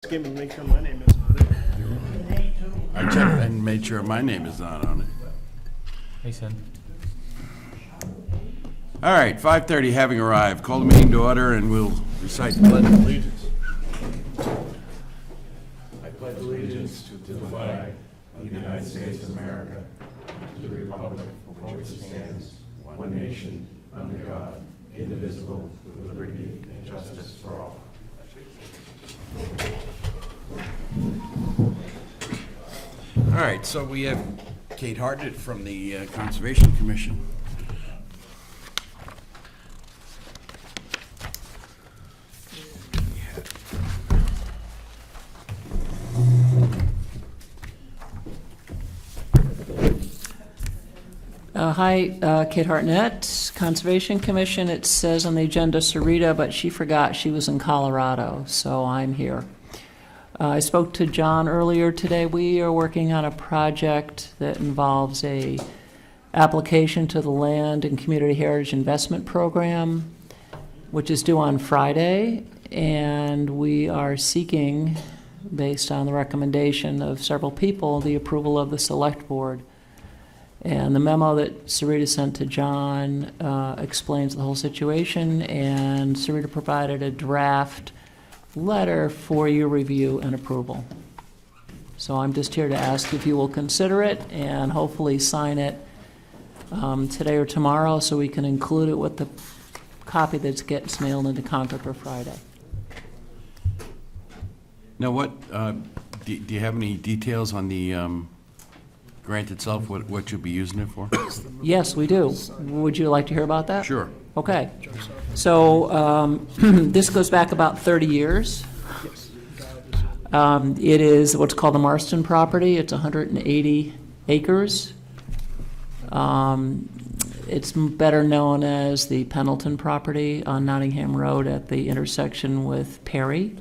Skim and make sure my name is on it. I checked and made sure my name is not on it. Hey, Sen. All right, 5:30 having arrived. Call the meeting to order and we'll recite the pledge of allegiance. I pledge allegiance to the flag of the United States of America, to the republic for which it stands, one nation, under God, indivisible, with liberty and justice for all. All right, so we have Kate Hartnett from the Conservation Commission. Hi, Kate Hartnett, Conservation Commission. It says on the agenda Sarita, but she forgot she was in Colorado, so I'm here. I spoke to John earlier today. We are working on a project that involves a application to the Land and Community Heritage Investment Program, which is due on Friday, and we are seeking, based on the recommendation of several people, the approval of the Select Board. And the memo that Sarita sent to John explains the whole situation, and Sarita provided a draft letter for your review and approval. So I'm just here to ask if you will consider it and hopefully sign it today or tomorrow so we can include it with the copy that gets mailed into Concord for Friday. Now, what, do you have any details on the grant itself, what you'll be using it for? Yes, we do. Would you like to hear about that? Sure. Okay. So this goes back about 30 years. It is what's called the Marston property. It's 180 acres. It's better known as the Pendleton property on Nottingham Road at the intersection with Perry.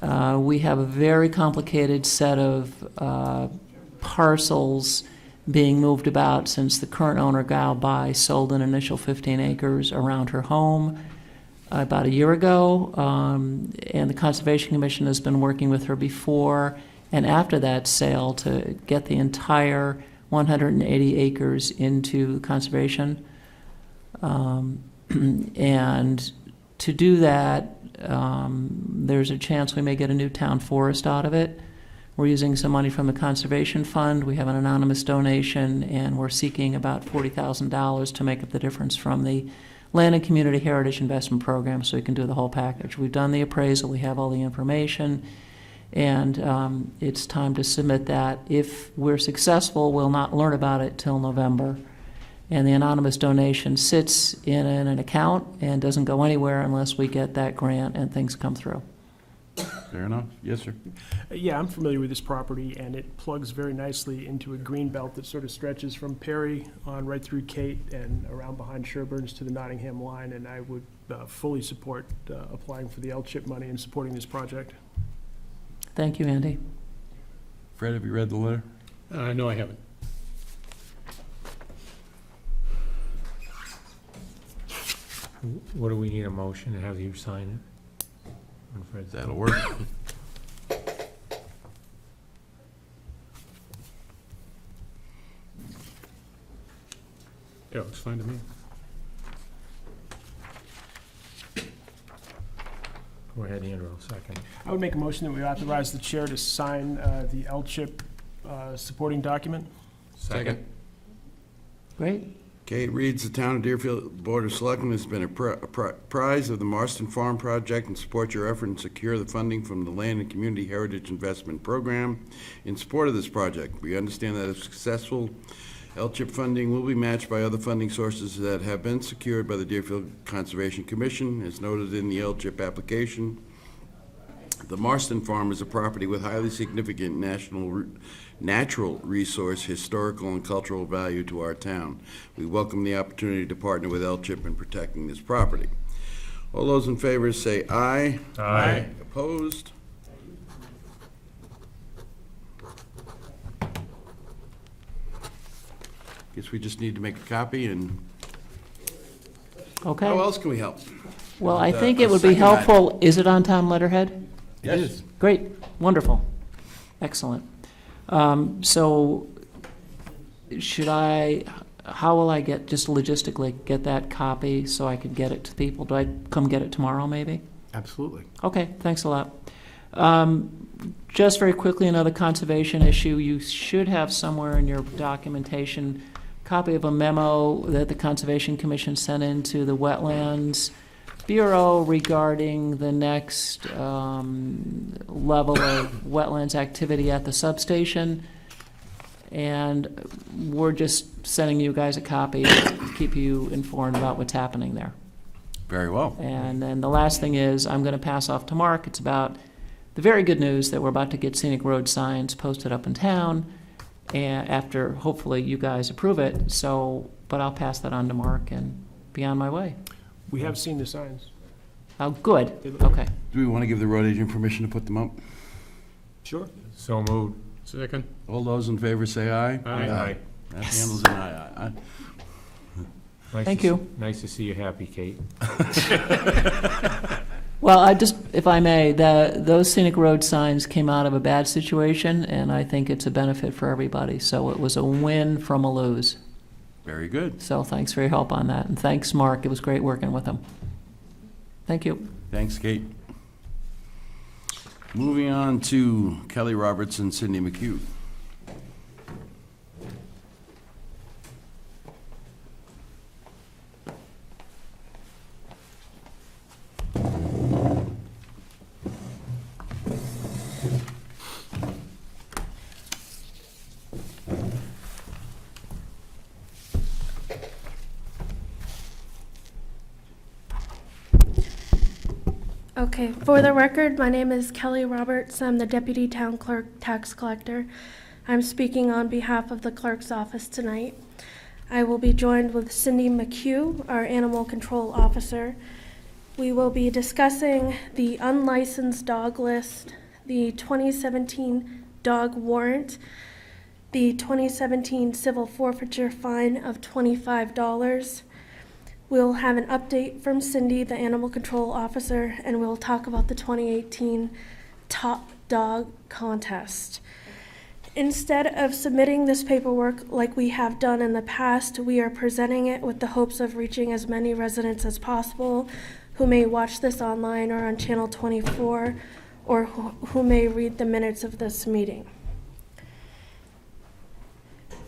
We have a very complicated set of parcels being moved about since the current owner, Gal Bai, sold an initial 15 acres around her home about a year ago, and the Conservation Commission has been working with her before and after that sale to get the entire 180 acres into conservation. And to do that, there's a chance we may get a new town forest out of it. We're using some money from the Conservation Fund. We have an anonymous donation, and we're seeking about $40,000 to make up the difference from the Land and Community Heritage Investment Program so we can do the whole package. We've done the appraisal. We have all the information, and it's time to submit that. If we're successful, we'll not learn about it till November. And the anonymous donation sits in an account and doesn't go anywhere unless we get that grant and things come through. Fair enough. Yes, sir. Yeah, I'm familiar with this property, and it plugs very nicely into a green belt that sort of stretches from Perry on right through Kate and around behind Sherburne's to the Nottingham line, and I would fully support applying for the LCHIP money and supporting this project. Thank you, Andy. Fred, have you read the letter? No, I haven't. What do we need a motion to have you sign it? On Fred's- That'll work. Yeah, looks fine to me. Go ahead, Andrew, second. I would make a motion that we authorize the chair to sign the LCHIP supporting document. Second. Great. Kate reads, the Town of Deerfield Board of Selectmen has been apprised of the Marston Farm project and support your effort to secure the funding from the Land and Community Heritage Investment Program in support of this project. We understand that if successful, LCHIP funding will be matched by other funding sources that have been secured by the Deerfield Conservation Commission, as noted in the LCHIP application. The Marston Farm is a property with highly significant natural resource, historical, and cultural value to our town. We welcome the opportunity to partner with LCHIP in protecting this property. All those in favor say aye. Aye. Opposed? Guess we just need to make a copy, and Okay. how else can we help? Well, I And, think it would be second that. helpful, is it on town letterhead? Yes. Great, wonderful, excellent. So how will I just logistically get that copy so I could get it to people? Do I come get it tomorrow, maybe? Absolutely. Okay, thanks a lot. Just very quickly, another conservation issue. You should have somewhere in your documentation copy of a memo that the Conservation Commission sent in to the Wetlands Bureau regarding the next level of wetlands activity at the substation. And we're just sending you guys a copy to keep you informed about what's happening there. Very well. And then the last thing is, I'm going to pass off to Mark. It's about the very good news that we're about to get scenic road signs posted up in town, and after hopefully you guys approve it. So, but I'll pass that on to Mark and be on my way. We have seen the signs. Oh, good. Okay. Do we want to give the road agent permission to put them up? Sure. So moved. Second. All those in favor say aye. Aye. That handles an aye. Thank you. Nice to see you happy, Kate. Well, if I may, those scenic road signs came out of a bad situation, and I think it's a benefit for everybody. So it was a win from a lose. Very good. So thanks for your help on that. And thanks, Mark. It was great working with him. Thank you. Thanks, Kate. Moving on to Kelly Robertson, Cindy McHugh. Okay, for the record, my name is Kelly Roberts. I'm the Deputy Town Clerk Tax Collector. I'm speaking on behalf of the clerk's office tonight. I will be joined with Cindy McHugh, our Animal Control Officer. We will be discussing the unlicensed dog list, the 2017 dog warrant, the 2017 civil forfeiture fine of $25. We'll have an update from Cindy, the Animal Control Officer, and we'll talk about the 2018 Top Dog Contest. Instead of submitting this paperwork like we have done in the past, we are presenting it with the hopes of reaching as many residents as possible who may watch this online or on Channel 24, or who may read the minutes of this meeting.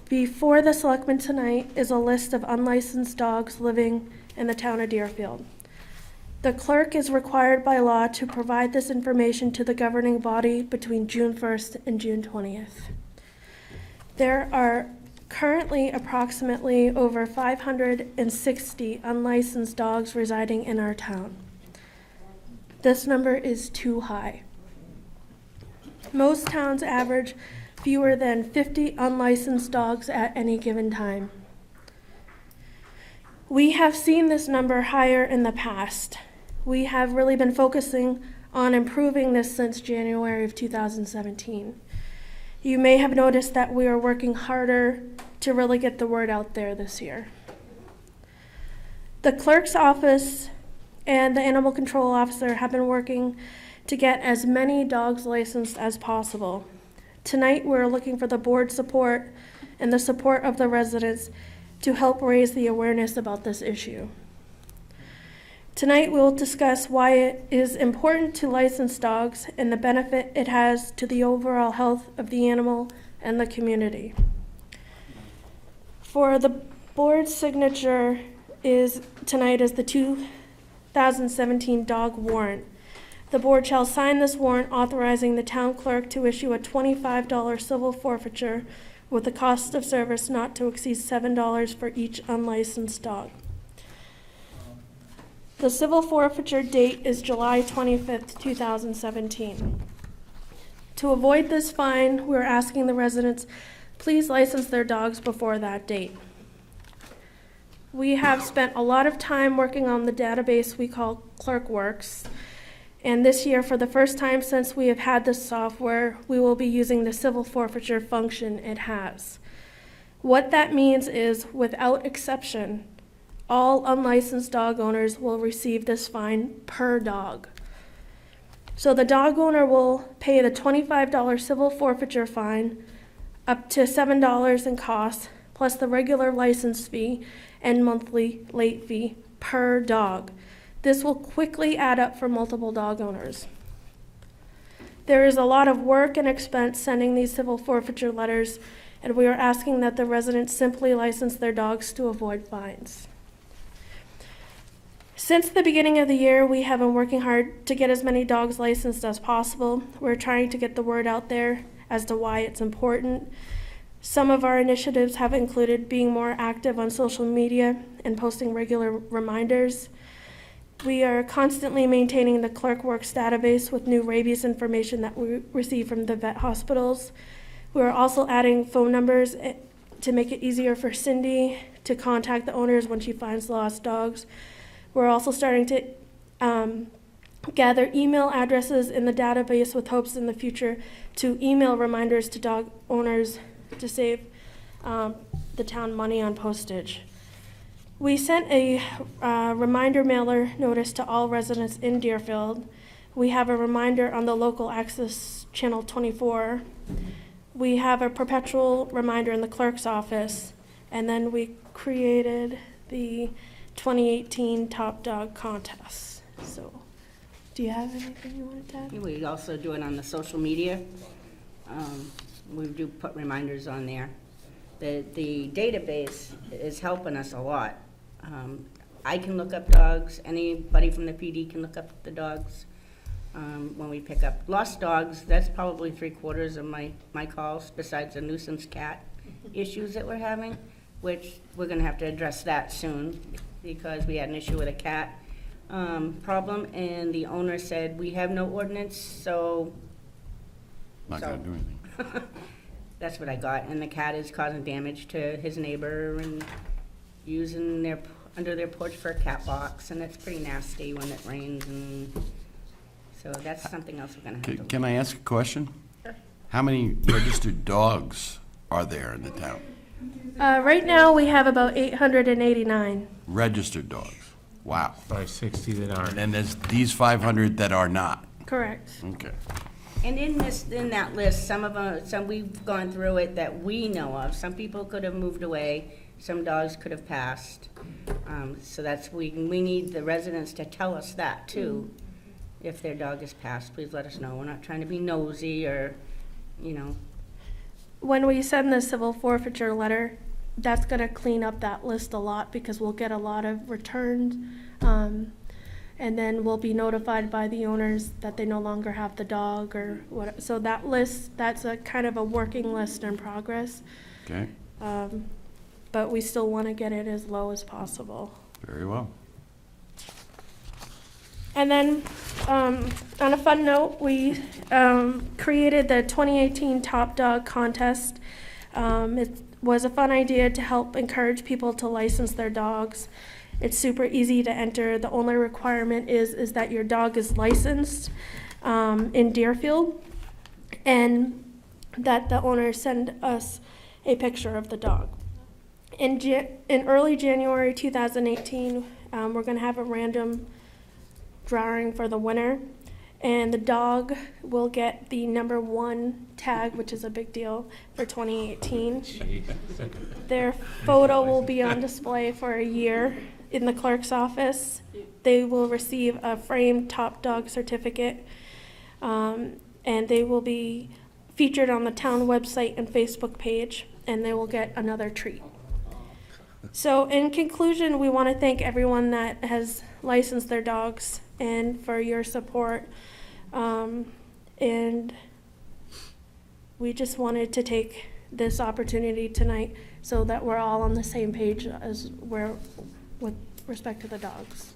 Before the selectmen tonight is a list of unlicensed dogs living in the town of Deerfield. The clerk is required by law to provide this information to the governing body between June 1st and June 20th. There are currently approximately over 560 unlicensed dogs residing in our town. This number is too high. Most towns average fewer than 50 unlicensed dogs at any given time. We have seen this number higher in the past. We have really been focusing on improving this since January of 2017. You may have noticed that we are working harder to really get the word out there this year. The clerk's office and the animal control officer have been working to get as many dogs licensed as possible. Tonight, we're looking for the board support and the support of the residents to help raise the awareness about this issue. Tonight, we'll discuss why it is important to license dogs and the benefit it has to the overall health of the animal and the community. For the board's signature tonight is the 2017 dog warrant. The board shall sign this warrant authorizing the town clerk to issue a $25 civil forfeiture with the cost of service not to exceed $7 for each unlicensed dog. The civil forfeiture date is July 25th, 2017. To avoid this fine, we're asking the residents, please license their dogs before that date. We have spent a lot of time working on the database we call ClerkWorks, and this year, for the first time since we have had this software, we will be using the civil forfeiture function it has. What that means is, without exception, all unlicensed dog owners will receive this fine per dog. So the dog owner will pay the $25 civil forfeiture fine, up to $7 in costs, plus the regular license fee and monthly late fee per dog. This will quickly add up for multiple dog owners. There is a lot of work and expense sending these civil forfeiture letters, and we are asking that the residents simply license their dogs to avoid fines. Since the beginning of the year, we have been working hard to get as many dogs licensed as possible. We're trying to get the word out there as to why it's important. Some of our initiatives have included being more active on social media and posting regular reminders. We are constantly maintaining the ClerkWorks database with new rabies information that we receive from the vet hospitals. We are also adding phone numbers to make it easier for Cindy to contact the owners when she finds lost dogs. We're also starting to gather email addresses in the database with hopes in the future to email reminders to dog owners to save the town money on postage. We sent a reminder mailer notice to all residents in Deerfield. We have a reminder on the local access channel 24. We have a perpetual reminder in the clerk's office. And then we created the 2018 Top Dog Contest. So, do you have anything you wanted to add? We also do it on the social media. We do put reminders on there. The database is helping us a lot. I can look up dogs, anybody from the PD can look up the dogs when we pick up lost dogs. That's probably 3/4 of my calls, besides the nuisance cat issues that we're having, which we're gonna have to address that soon, because we had an issue with a cat problem, and the owner said, we have no ordinance, so Not gonna do anything. that's what I got. And the cat is causing damage to his neighbor and using under their porch for a cat box, and it's pretty nasty when it rains, and so that's something else we're gonna have to. Can I ask a question? Sure. How many registered dogs are there in the town? Right now, we have about 889. Registered dogs. Wow. 560 that And aren't. then there's these 500 that are not. Correct. Okay. And in that list, some we've gone through it that we know of. Some people could have moved away, some dogs could have passed. So we need the residents to tell us that too. If their dog has passed, please let us know. We're not trying to be nosy or, When we send the civil forfeiture letter, that's gonna clean up that list a lot, because we'll get a lot of returns. And then we'll be notified by the owners that they no longer have the dog or what. So that list, that's a kind of a working list in progress. Okay, But we still wanna get it as low as possible. very well. And then, on a fun note, we created the 2018 Top Dog Contest. It was a fun idea to help encourage people to license their dogs. It's super easy to enter. The only requirement is that your dog is licensed in Deerfield, and that the owner send us a picture of the dog. In early January 2018, we're going to have a random drawing for the winner, and the dog will get the #1 tag, which is a big deal for 2018. Their photo will be on display for a year in the clerk's office. They will receive a framed Top Dog certificate, and they will be featured on the town website and Facebook page, and they will get another treat. So in conclusion, we want to thank everyone that has licensed their dogs and for your support. And we just wanted to take this opportunity tonight so that we're all on the same page as with respect to the dogs.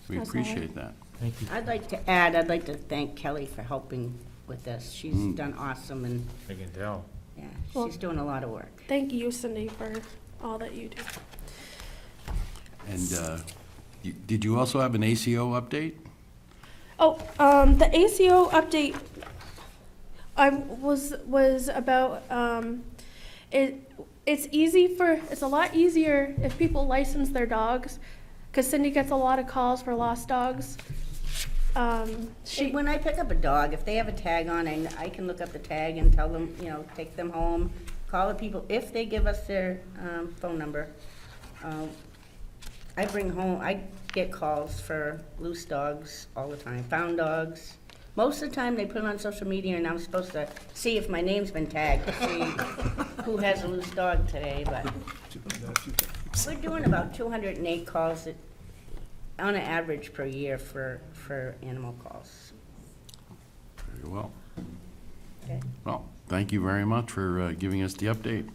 We That's all I- appreciate that. Thank you. I'd like to thank Kelly for helping with this. She's done awesome, and, I can tell. yeah, Well- she's doing a lot of work. Thank you, Cindy, for all that you do. And did you also have an ACO update? Oh, the ACO update, was about, it's a lot easier if people license their dogs, because Cindy gets a lot of calls for lost dogs. She, When I pick up a dog, if they have a tag on, and I can look up the tag and tell them, you know, take them home, call the people, if they give us their phone number. I bring home, I get calls for loose dogs all the time, found dogs. Most of the time, they put it on social media, and I'm supposed to see if my name's been tagged to see who has a loose dog today, but we're doing about 208 calls on an average per year for animal calls. Very well. Okay. Well, thank you very much for giving us the update.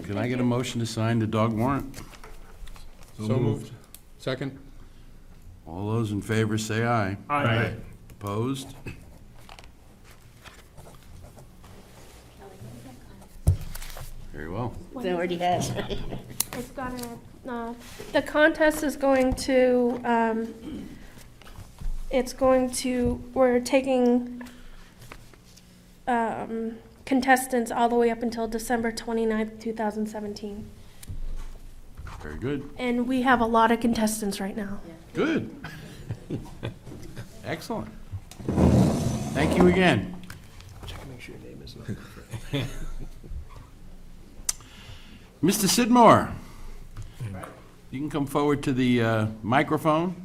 Can I get a motion to sign the dog warrant? So moved. Second? All those in favor say aye. Aye. Opposed? Very well. It already has. it's gonna, the contest is going to, we're taking, contestants all the way up until December 29th, 2017. Very good. And we have a lot of contestants right now. Good. Excellent. Thank you again. Check and make sure your name is not. Mr. Sidmore, you can come forward to the microphone.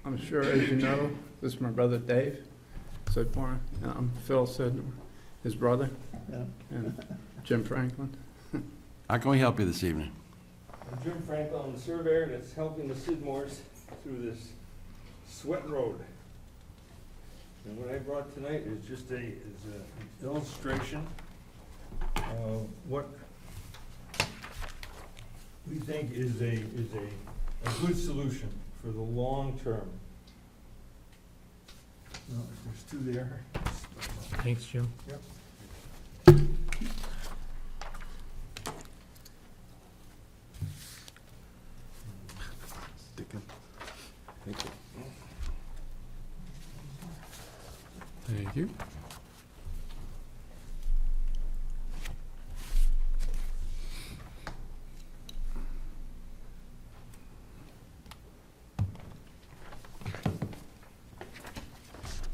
I'm sure, as you know, this is my brother Dave Sidmore, and I'm Phil Sidmore, his brother, and Jim Franklin. How can we help you this evening? I'm Jim Franklin, I'm the surveyor that's helping the Sidmores through this sweat road. And what I brought tonight is just an illustration of what we think is a good solution for the long term. No, there's two there. Thanks, Jim. Yep. Thank you.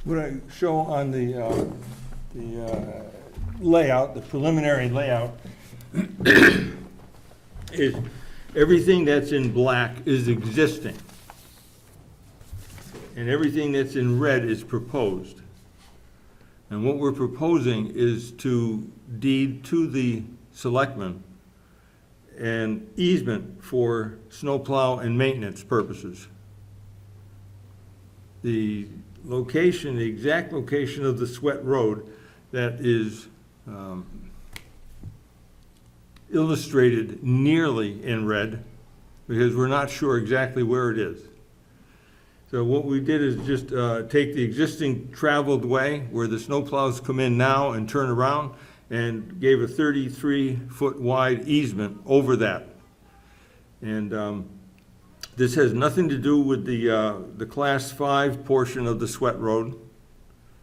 What I show on the layout, the preliminary layout, is everything that's in black is existing. And everything that's in red is proposed. And what we're proposing is to deed to the selectmen an easement for snowplow and maintenance purposes. The location, the exact location of the Sweat Road that is illustrated nearly in red, because we're not sure exactly where it is. So what we did is just take the existing traveled way where the snowplows come in now and turn around, and gave a 33-foot wide easement over that. And this has nothing to do with the Class 5 portion of the Sweat Road.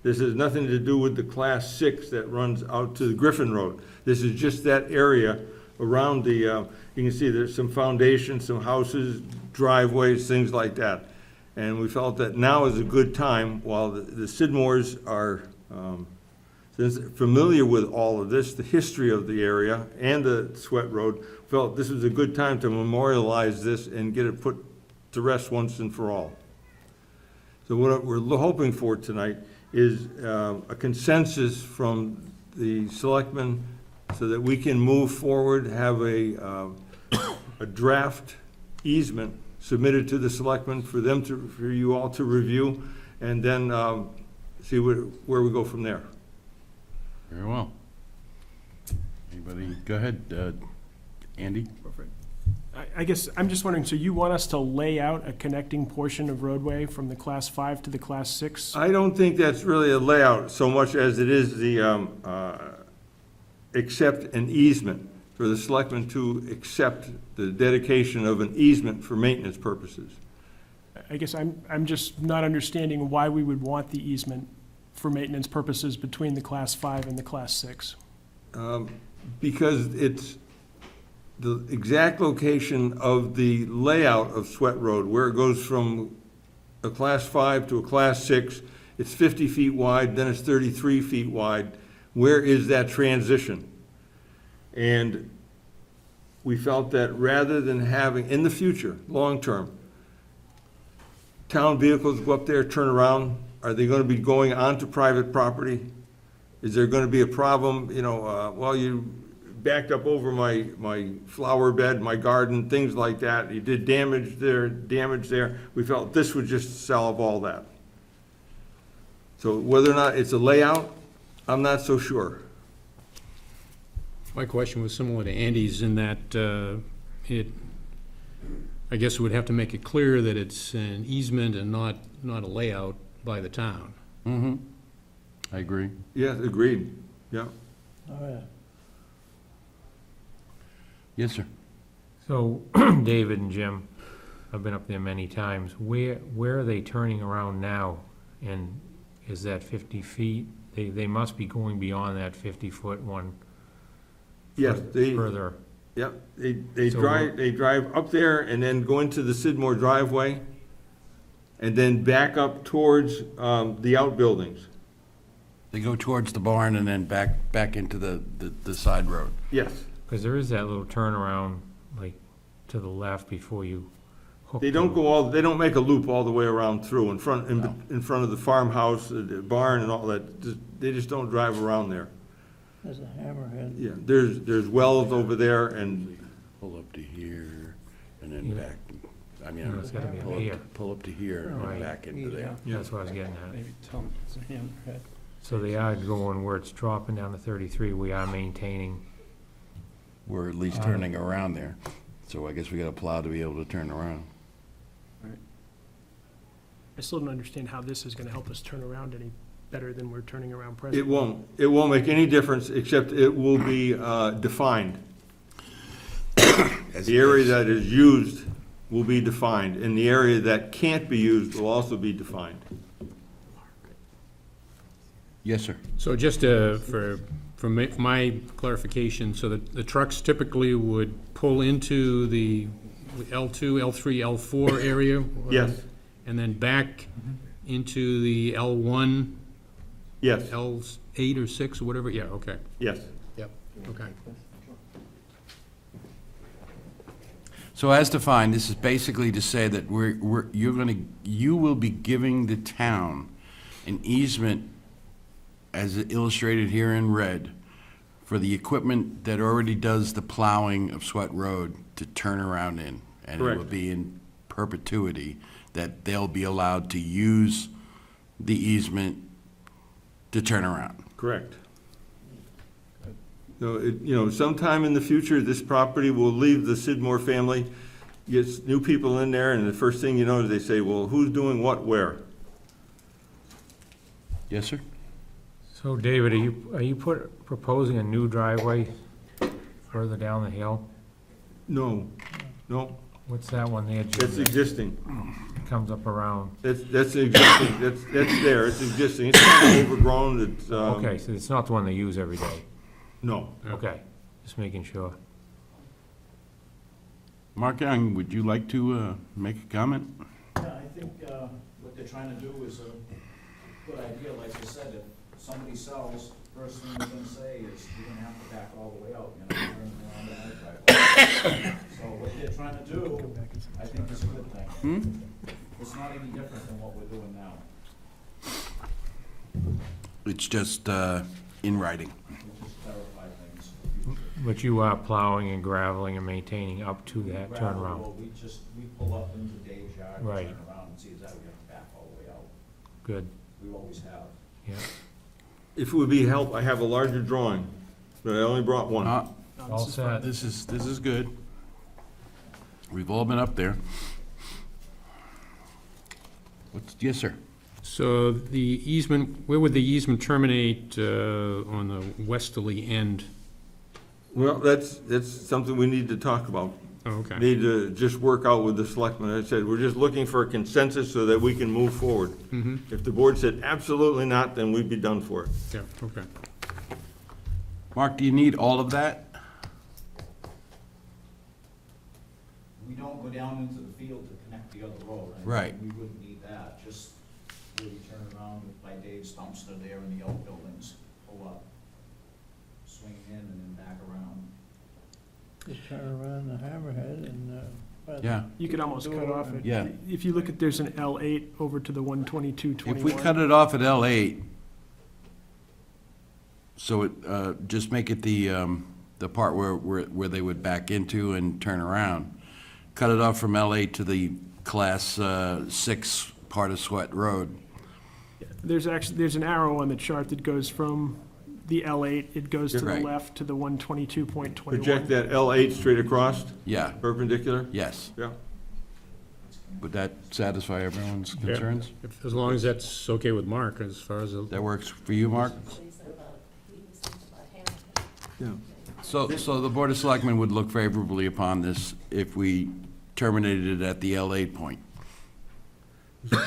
This has nothing to do with the Class 6 that runs out to the Griffin Road. This is just that area around the, you can see there's some foundations, some houses, driveways, things like that. And we felt that now is a good time, while the Sidmores are familiar with all of this, the history of the area and the Sweat Road, felt this was a good time to memorialize this and get it put to rest once and for all. So what we're hoping for tonight is a consensus from the selectmen so that we can move forward, have a draft easement submitted to the selectmen for them to, for you all to review, and then see where we go from there. Very well. Anybody, go ahead, Andy? I guess, I'm just wondering, so you want us to lay out a connecting portion of roadway from the Class 5 to the Class 6? I don't think that's really a layout so much as it is the, accept an easement, for the selectmen to accept the dedication of an easement for maintenance purposes. I guess I'm just not understanding why we would want the easement for maintenance purposes between the Class 5 and the Class 6. Because it's the exact location of the layout of Sweat Road, where it goes from a Class 5 to a Class 6. It's 50 feet wide, then it's 33 feet wide. Where is that transition? And we felt that rather than having, in the future, long-term, town vehicles go up there, turn around, are they gonna be going onto private property? Is there gonna be a problem, well, you backed up over my flower bed, my garden, things like that, you did damage there. We felt this would just solve all that. So whether or not it's a layout, I'm not so sure. My question was similar to Andy's in that I guess we would have to make it clear that it's an easement and not a layout by the town. Mm-hmm. I agree. Yeah, agreed, yeah. Yes, sir. So, David and Jim, I've been up there many times. Where are they turning around now? And is that 50 feet? They must be going beyond that 50-foot one Yes, further. yeah, they So drive up there and then go into the Sidmore driveway and then back up towards the outbuildings. They go towards the barn and then back into the side road. Yes. Because there is that little turnaround, like, to the left before you hook. They don't they don't make a loop all the way around through in front of the farmhouse, the barn and all that. They just don't drive around there. There's a hammerhead. Yeah, there's wells over there and, Pull up to here and then Yeah. back. I mean, Yeah, it's gotta be pull here. pull up to here and then Right. back into there. That's what I was getting at. Maybe tell them it's a hammerhead. So they are going where it's dropping down to 33, we are maintaining. We're at least turning around there. So I guess we got a plow to be able to turn around. I still don't understand how this is going to help us turn around any better than we're turning around it presently. won't make any difference except it will be defined. The area that is used will be defined and the area that can't be used will also be defined. Yes, sir. So just for my clarification, so that the trucks typically would pull into the L2, L3, L4 area? Yes, And then back into the L1, yes, L8 or 6 or whatever? Yeah, okay. yes. Yep, okay. So as defined, this is basically to say that you will be giving the town an easement, as illustrated here in red, for the equipment that already does the plowing of Sweat Road to turn around in. And it will Correct. be in perpetuity that they'll be allowed to use the easement to turn around. Correct. So, sometime in the future, this property will leave the Sidmore family, gets new people in there, and the first thing you know is they say, well, who's doing what where? Yes, sir? So David, are you proposing a new driveway further down the hill? No, What's that one there, that's Jim, existing. that comes up around? That's existing, that's there, it's existing, it's kind of overgrown, it's, Okay, so it's not the one they use every day? no. Okay, just making sure. Mark Young, would you like to make a comment? Yeah, I think what they're trying to do is a good idea, like you said, if somebody sells, first thing they're gonna say is, you're gonna have to back all the way out, turn around the high driveway. So what they're trying to do, I think is a good thing. It's not any different than what we're doing now. It's just in writing. We just clarify things. But you are plowing and graveling and maintaining up to that Gravel, turnaround? well, we pull up into Dave's yard, and Right. turn around and see that we have to back all the way out. Good. We always have. Yeah. If it would be help, I have a larger drawing, but I only brought one. All set. This is good. We've all been up there. Yes, sir. So the easement, where would the easement terminate on the westerly end? Well, that's something we need to talk about. Oh, okay. Need to just work out with the selectmen. I said, we're just looking for a consensus so that we can move forward. Mm-hmm, If the board said absolutely not, then we'd be done for it. yeah, okay. Mark, do you need all of that? We don't go down into the field to connect the other road. Right. We wouldn't need that, just where you turn around by Dave's dumpster there in the outbuildings, pull up, swing in and then back around. Just turn around the hammerhead and, Yeah. You could almost cut off it. Yeah. If you look at, there's an L8 over to the 122.21. If we cut it off at L8, so it, just make it the part where they would back into and turn around. Cut it off from L8 to the Class 6 part of Sweat Road. There's an arrow on the chart that goes from the L8, it goes to the Right. left to the 122.21. Project that L8 straight across, Yeah, perpendicular? yes. Yeah. Would that satisfy everyone's concerns? If, as long as that's okay with Mark, as far as, That works for you, Mark? Yeah. So the Board of Selectmen would look favorably upon this if we terminated it at the L8 point. Where's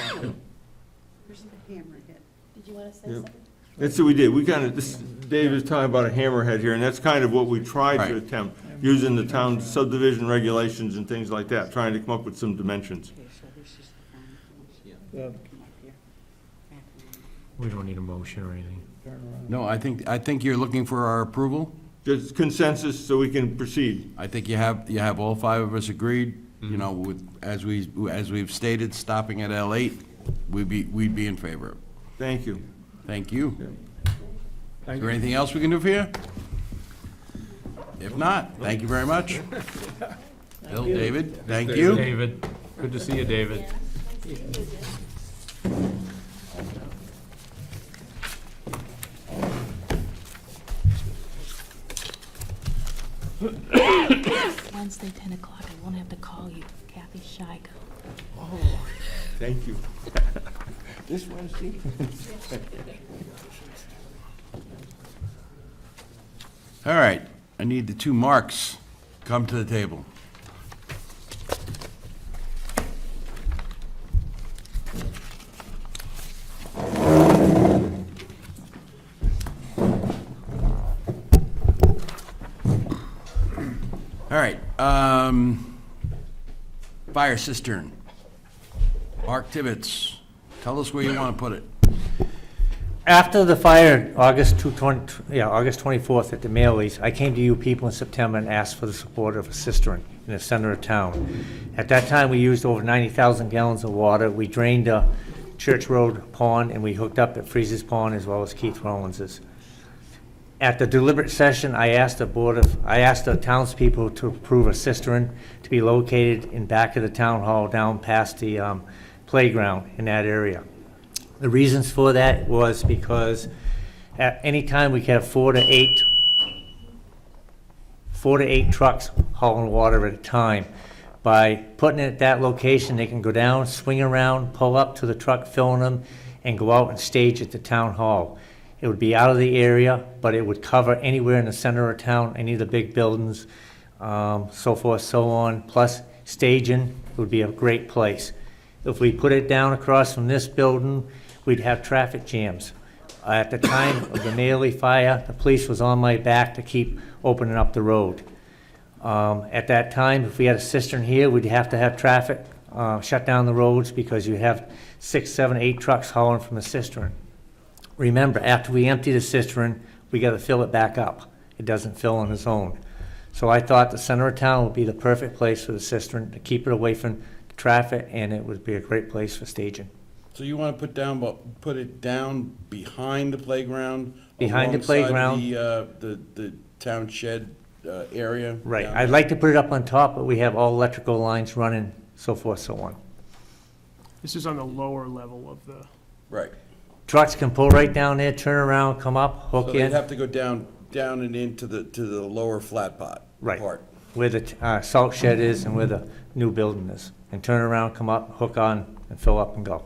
the hammerhead? Did you want to say Yep. something? That's what we did. We kind of, Dave is talking about a hammerhead here, and that's kind of what we tried to Right. attempt, using the town subdivision regulations and things like that, trying to come up with some dimensions. Okay, so this is the front. Yeah. Come up here. Back around. We don't need a motion or anything. turn around. No, I think you're looking for our approval. Just consensus so we can proceed. I think you have all five of us agreed, you know, with, as we've stated, stopping at L8, we'd be in favor. Thank you. Thank you. Thank Is there anything else we can do for you? If not, thank you very much. Bill, David, thank you. David, good to see you, David. Wednesday, 10 o'clock. I won't have to call you. Kathy Shigo. Thank you. This Wednesday? All right, I need the two Marks come to the table. All right, fire cistern. Mark Tibbetts, tell us where you want to put it. After the fire, August 24th at the Maileys, I came to you people in September and asked for the support of a cistern in the center of town. At that time, we used over 90,000 gallons of water. We drained a Church Road pond, and we hooked up at Freeze's Pond as well as Keith Rollins's. At the deliberate session, I asked the townspeople to approve a cistern to be located in back of the town hall down past the playground in that area. The reasons for that was because at any time we could have 4 to 8 trucks hauling water at a time. By putting it at that location, they can go down, swing around, pull up to the truck, filling them, and go out and stage at the town hall. It would be out of the area, but it would cover anywhere in the center of town, any of the big buildings, so forth, so on. Plus, staging would be a great place. If we put it down across from this building, we'd have traffic jams. At the time of the Mailey fire, the police was on my back to keep opening up the road. At that time, if we had a cistern here, we'd have to have traffic shut down the roads because you have 6, 7, 8 trucks hauling from the cistern. Remember, after we empty the cistern, we got to fill it back up. It doesn't fill on its own. So I thought the center of town would be the perfect place for the cistern to keep it away from traffic, and it would be a great place for staging. So you want to put it down behind the playground? Behind the alongside playground. The town shed area? Right. down I'd there? like to put it up on top, but we have all electrical lines running, so forth, so on. This is on the lower level of the, Right. Trucks can pull right down there, turn around, come up, So hook they'd in, have to go down and into the lower flat pot Right. part. where the salt shed is and where the new building is, and turn around, come up, hook on, and fill up and go.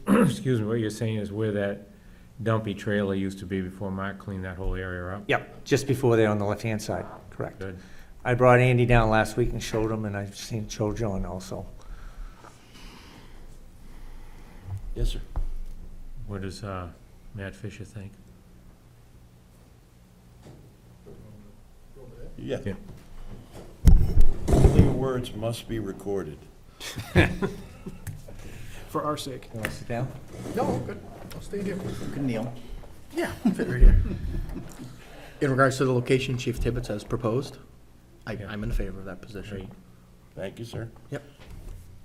Excuse me, what you're saying is where that dumpy trailer used to be before Mark cleaned that whole area up? Yep, just before there on the left-hand side, correct. Good. I brought Andy down last week and showed him, and I've showed John also. Yes, sir. What does Matt Fisher think? Yeah. Yeah. Only words must be recorded. For our sake. You want to sit down? No, good. I'll stay here. You can kneel. Yeah, fit right here. In regards to the location Chief Tibbetts has proposed, I'm in favor of that position. Great. Thank you, sir. Yep.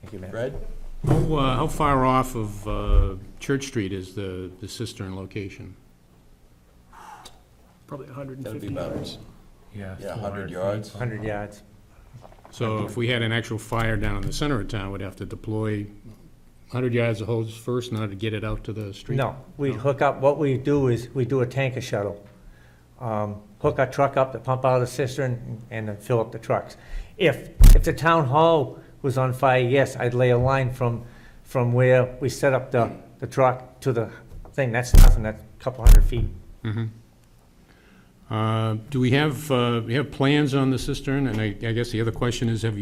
Thank you, Matt. Fred? How far off of Church Street is the cistern location? Probably That'd 150 be about- yards. Yeah. 100 feet. yards. 100 yards. So if we had an actual fire down in the center of town, we'd have to deploy 100 yards of hose first in order to get it out to the street? No, we hook up, what we do is, we do a tanker shuttle. Hook our truck up to pump out of the cistern and then fill up the trucks. If the town hall was on fire, yes, I'd lay a line from where we set up the truck to the thing. That's nothing, that's a couple hundred feet. Mhm. Do we have plans on the cistern? And I guess the other question is, have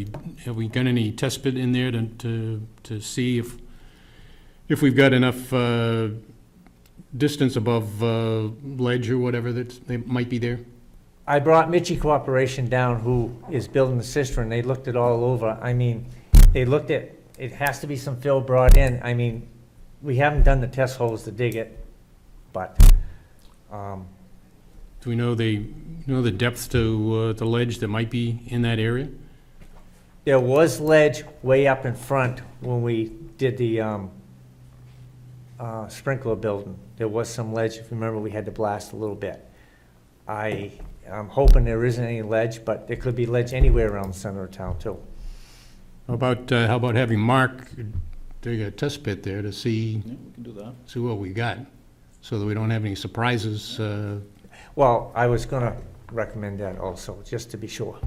we got any test pit in there to see if we've got enough distance above ledge or whatever that they might be there? I brought Mitchie Corporation down, who is building the cistern. They looked it all over. I mean, they looked at, it has to be some fill brought in. I mean, we haven't done the test holes to dig it, but, Do we know the depth to the ledge that might be in that area? there was ledge way up in front when we did the sprinkler building. There was some ledge. If you remember, we had to blast a little bit. I'm hoping there isn't any ledge, but there could be ledge anywhere around the center of town, too. How about having Mark dig a test pit there to see Yeah, we can do that. what we got, so that we don't have any surprises? Well, I was going to recommend that also, just to be sure.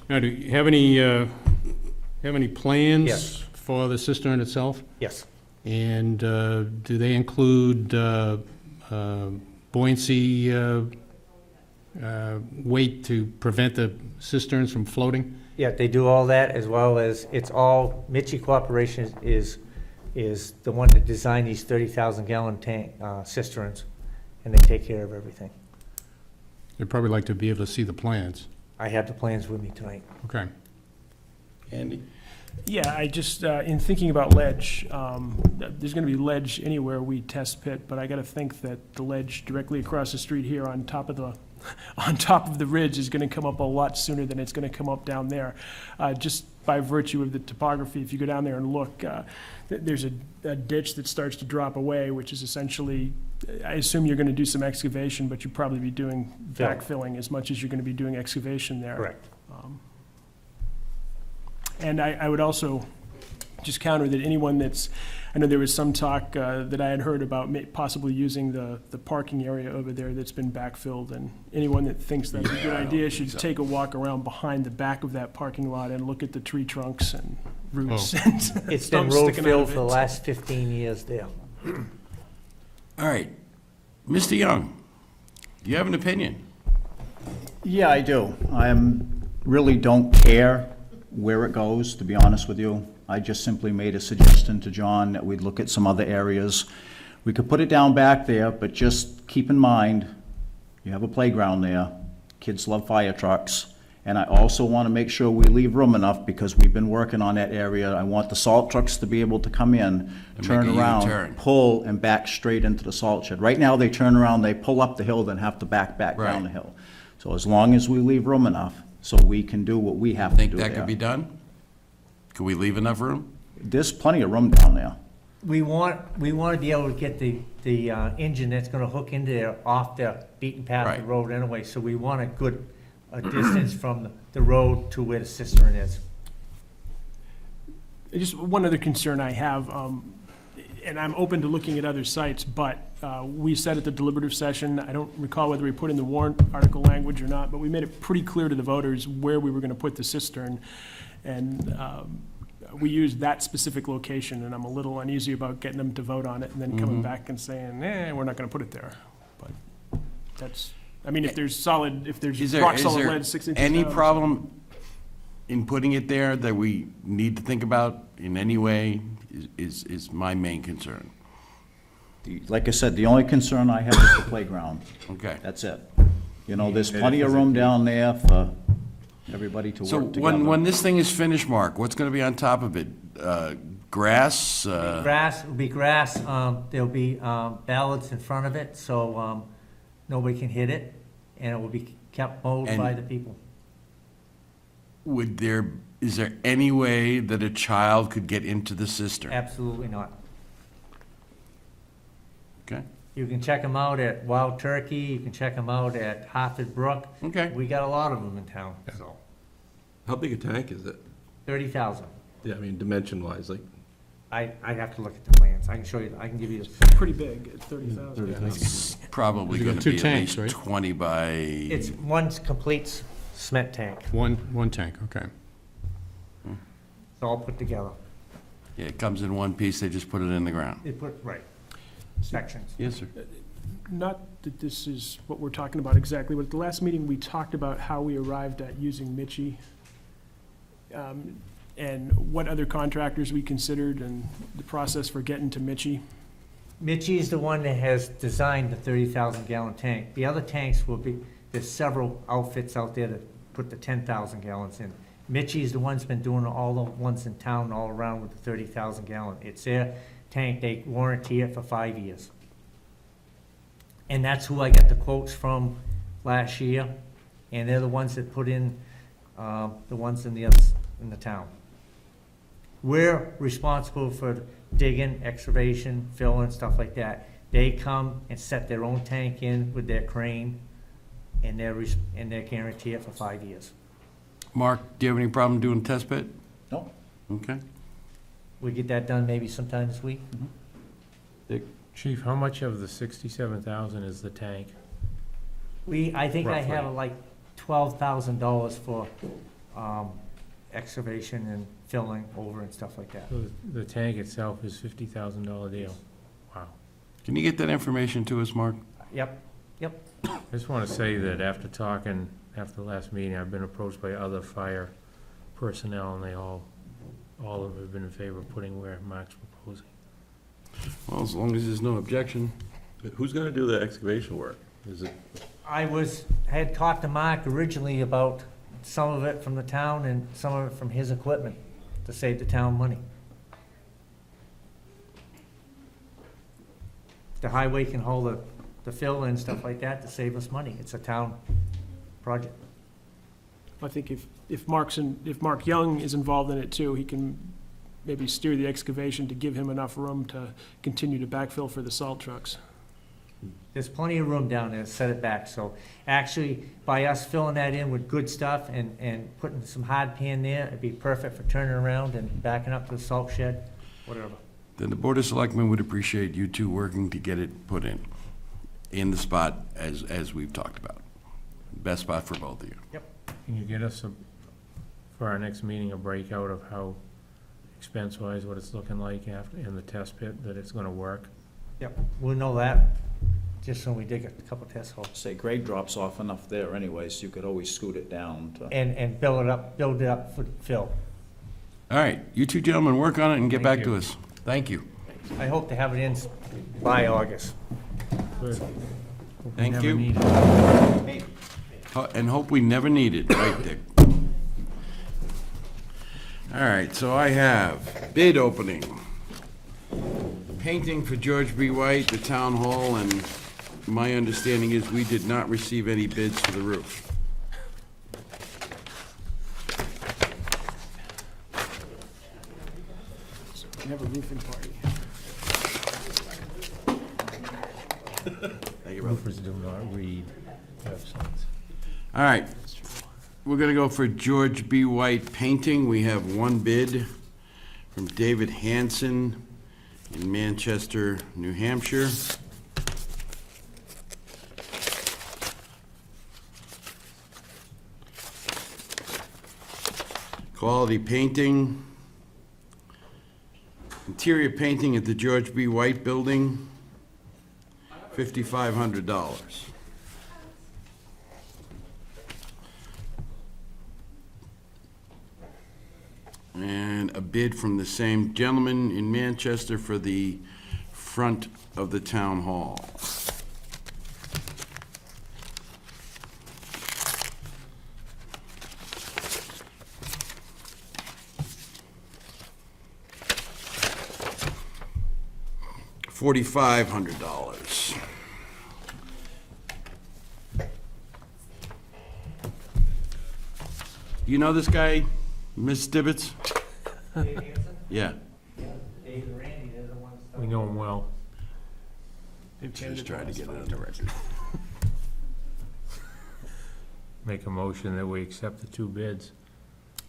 Now, do you have any plans? Yes. For the cistern itself? Yes. And do they include buoyancy weight to prevent the cisterns from floating? Yeah, they do all that, as well as, it's all, Mitchie Corporation is the one that designed these 30,000-gallon tank cisterns, and they take care of everything. They'd probably like to be able to see the plans. I have the plans with me tonight. Okay. Andy? Yeah, I just, in thinking about ledge, there's going to be ledge anywhere we test pit, but I got to think that the ledge directly across the street here on top of the ridge is going to come up a lot sooner than it's going to come up down there. Just by virtue of the topography, if you go down there and look, there's a ditch that starts to drop away, which is essentially, I assume you're going to do some excavation, but you'd probably be doing Fill. backfilling as much as you're going to be doing excavation there. Correct. And I would also just counter that anyone that's, I know there was some talk that I had heard about possibly using the parking area over there that's been backfilled, and anyone that thinks that's a good idea should take a walk around behind the back of that parking lot and look at the tree trunks and roots and It's been stumps road sticking out filled of for the it. last 15 years there. All right. Mr. Young, do you have an opinion? Yeah, I do. Really don't care where it goes, to be honest with you. I just simply made a suggestion to John that we'd look at some other areas. We could put it down back there, but just keep in mind, you have a playground there. Kids love fire trucks. And I also want to make sure we leave room enough, because we've been working on that area. I want the salt trucks to be able to come in, make turn a around, U-turn. pull, and back straight into the salt shed. Right now, they turn around, they pull up the hill, then have to back Right. down the hill. So as long as we leave room enough, so we can do what we have to Think do that could there. be done? Could we leave enough room? There's plenty of room down there. We want to be able to get the engine that's going to hook into there off the beaten path of the Right. road anyway, so we want a good distance from the road to where the cistern is. Just one other concern I have, and I'm open to looking at other sites, but we said at the deliberative session, I don't recall whether we put in the warrant article language or not, but we made it pretty clear to the voters where we were going to put the cistern. And we used that specific location, and I'm a little uneasy about getting them to vote on it and then coming back and saying, we're not going to put it there. But that's, I mean, if there's solid, if there's rock solid lead 6 inches any down- problem in putting it there that we need to think about in any way is my main concern. Like I said, the only concern I have is the playground. Okay. That's it. You know, there's plenty of room down there for everybody to So work together. when this thing is finished, Mark, what's going to be on top of it? Grass? Grass, it'll be grass, there'll be ballards in front of it, so nobody can hit it, and it will be kept mowed by And- the people. Is there any way that a child could get into the cistern? Absolutely not. Okay, You can check them out at Wild Turkey, you can check them out at Hartford Brook. okay. We got a lot of them in town, so, How big a tank is it? 30,000. Yeah, I mean, dimension-wise, like, I'd have to look at the plans, I can show you, I can give you, Pretty big, at 30,000. It's probably You going got to two be at tanks, least right? 20 by... it's one complete cement tank, One tank, okay. it's all put together. Yeah, it comes in one piece, they just put it in the ground. It put, right, sections. Yes, sir. Not that this is what we're talking about exactly, but at the last meeting, we talked about how we arrived at using Mitchie, and what other contractors we considered, and the process for getting to Mitchie. Mitchie is the one that has designed the 30,000 gallon tank. The other tanks will be, there's several outfits out there that put the 10,000 gallons in. Mitchie is the one that's been doing all the ones in town all around with the 30,000 gallon. It's their tank, they warranty it for 5 years. And that's who I got the quotes from last year, and they're the ones that put in, the ones in the others, in the town. We're responsible for digging, excavation, filling, stuff like that. They come and set their own tank in with their crane, and they're guarantee it for 5 years. Mark, do you have any problem doing a test pit? No. Okay. We get that done maybe sometime this week. Chief, how much of the 67,000 is the tank? I think I have Roughly. like $12,000 for excavation and filling over and stuff like that. So the tank itself is $50,000 deal. Wow. Can you get that information to us, Mark? Yep, I just want to say that after talking, after the last meeting, I've been approached by other fire personnel, and they all of them have been in favor of putting where Mark's proposing. Well, as long as there's no objection. who's gonna do the excavation work? Is it, had talked to Mark originally about some of it from the town and some of it from his equipment to save the town money. The highway can hold the fill and stuff like that to save us money. It's a town project. I think if Mark Young is involved in it too, he can maybe steer the excavation to give him enough room to continue to backfill for the salt trucks. There's plenty of room down there to set it back, so actually, by us filling that in with good stuff and putting some hard pan there, it'd be perfect for turning around and backing up to the salt shed, whatever. Then the Board of Selectmen would appreciate you two working to get it put in the spot as we've talked about. Best spot for both of you. Can you get us, for our next meeting, a breakout of how expense-wise, what it's looking like after, in the test pit, that it's gonna work? Yep, we'll know that, just when we dig a couple test holes. Say grade drops off enough there anyway, so you could always scoot it down to. And build it up for fill. All right, you two gentlemen, work on it and get back Thank to you. us. Thank you. I hope to have it in by August. Good. Thank Never you. need it. And hope we never need it, right, Dick? All right, so I have bid opening. Painting for George B. White, the town hall, and my understanding is we did not receive any bids for the roof. So we can have a roofing party. Thank you, brother. Roofers do not read websites. All right, we're gonna go for George B. White Painting. We have one bid from David Hanson in Manchester, New Hampshire. Quality painting. Interior painting at the George B. White Building, $5,500. And a bid from the same gentleman in Manchester for the front of the town hall. $4,500. You know this guy, Miss Tibbetts? Yeah. We know him well. Just trying to get it on the record. Make a motion that we accept the 2 bids.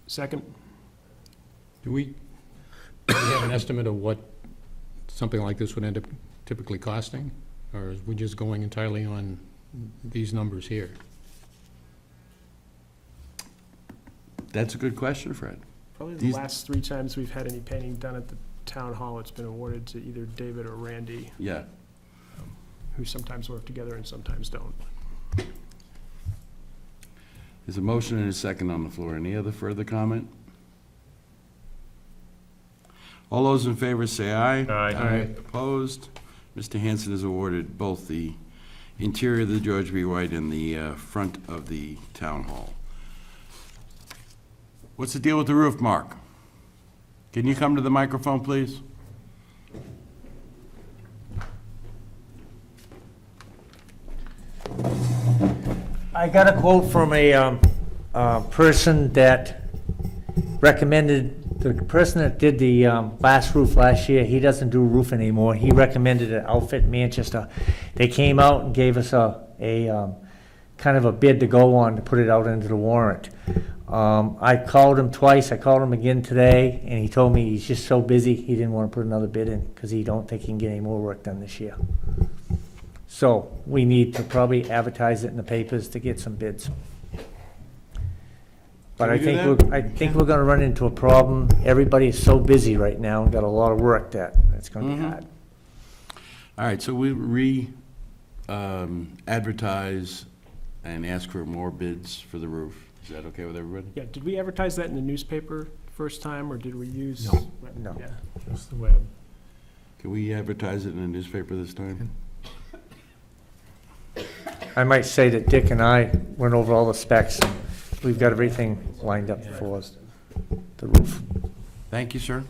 Second? Do we have an estimate of what something like this would end up typically costing? Or is we just going entirely on these numbers here? That's a good question, Fred. Probably the These- last 3 times we've had any painting done at the town hall, it's been awarded to either David or Randy, Yeah. who sometimes work together and sometimes don't. There's a motion and a second on the floor. Any other further comment? All those in favor say aye. Aye. Opposed? Mr. Hanson is awarded both the interior of the George B. White and the front of the town hall. What's the deal with the roof, Mark? Can you come to the microphone, please? I got a quote from a person that recommended, the person that did the last roof last year, he doesn't do roof anymore. He recommended an outfit in Manchester. They came out and gave us a kind of a bid to go on to put it out into the warrant. I called him twice. I called him again today, and he told me he's just so busy, he didn't want to put another bid in because he don't think he can get any more work done this year. So we need to probably advertise it in the papers to get some bids. But Can we do that? I think we're gonna run into a problem. Everybody is so busy right now and got a lot of work that it's gonna be hard. All right, so we advertise and ask for more bids for the roof. Is that okay with everybody? Yeah, did we advertise that in the newspaper first time, or did we use? No. Yeah. Just the web. Can we advertise it in the newspaper this time? I might say that Dick and I went over all the specs. We've got everything lined up for us, the roof. Thank you, sir.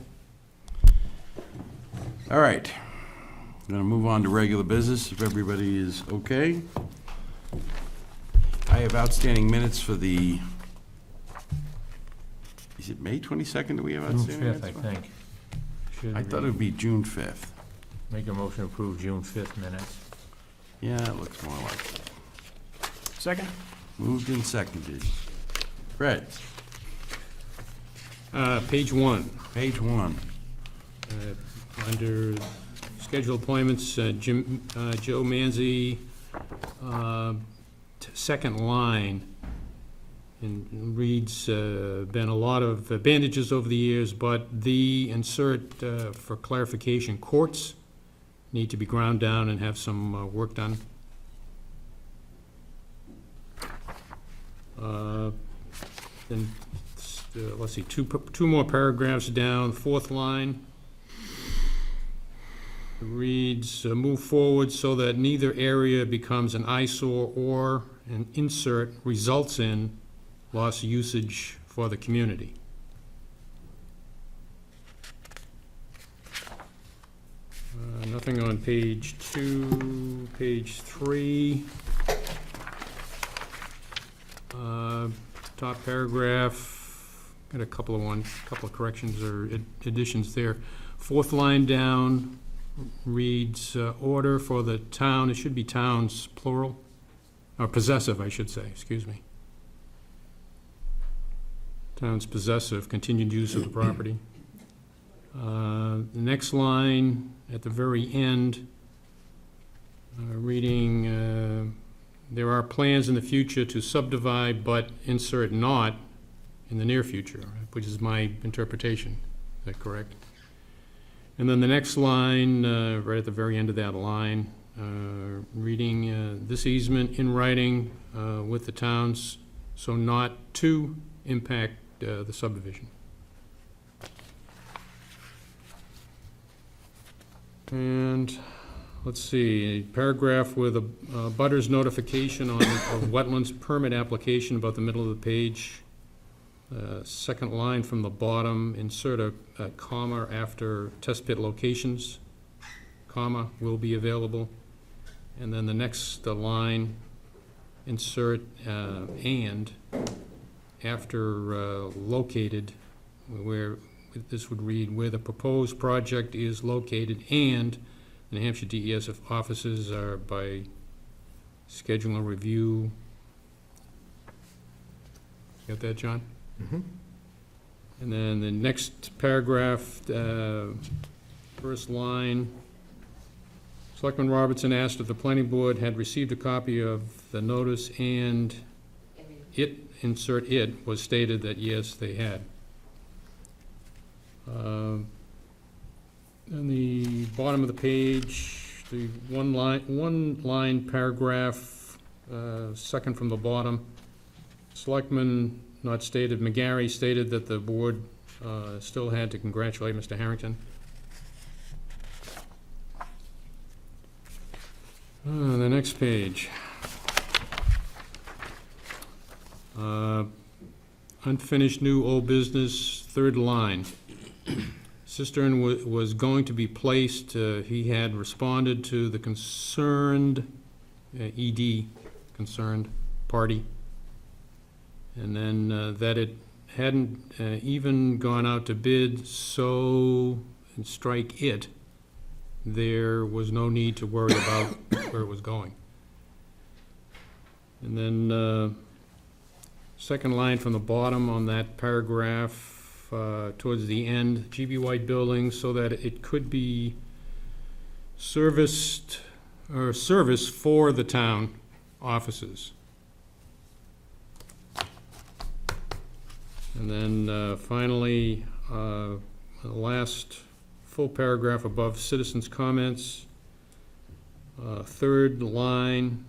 All right. I'm going to move on to regular business, if everybody is okay. I have outstanding minutes for the, is it May 22nd that we have June outstanding 5th, I minutes? think. Should I thought it would be June 5th. Make a motion to approve June 5th minutes. Yeah, it looks more like that. Second? Moved and seconded. Fred, Page 1. page 1. Under scheduled appointments, Joe Manzi, second line, and reads, been a lot of bandages over the years, but the insert for clarification, courts need to be ground down and have some work done. Then, let's see, two more paragraphs down, fourth line. It reads, move forward so that neither area becomes an eyesore or an insert results in loss of usage for the community. Nothing on page 2, page 3. Top paragraph, got a couple of corrections or additions there. Fourth line down reads, order for the town, it should be towns, plural, or possessive, I should say, excuse me. Town's possessive, continued use of the property. The next line at the very end, reading, there are plans in the future to subdivide but insert not in the near future, which is my interpretation. Is that correct? And then the next line, right at the very end of that line, reading, this easement in writing with the towns, so not to impact the subdivision. And, let's see, a paragraph with a butters notification on a wetlands permit application about the middle of the page. Second line from the bottom, insert a comma after test pit locations, comma, will be available. And then the next line, insert and after located, where this would read, where the proposed project is located and the New Hampshire DES offices are by scheduling a review. Got that, John? Mm-hmm. And then the next paragraph, first line, Selectman Robertson asked if the planning board had received a copy of the notice, and it, insert it, was stated that yes, they had. And the bottom of the page, the one line paragraph, second from the bottom, Selectman not stated, McGarry stated that the board still had to congratulate Mr. Harrington. The next page. Unfinished new old business, third line. Cistern was going to be placed, he had responded to the concerned, ED, concerned party. And then that it hadn't even gone out to bid, so, and strike it, there was no need to worry about where it was going. And then second line from the bottom on that paragraph, towards the end, GB White Building, so that it could be serviced, or service for the town offices. And then finally, the last full paragraph above citizens' comments, third line,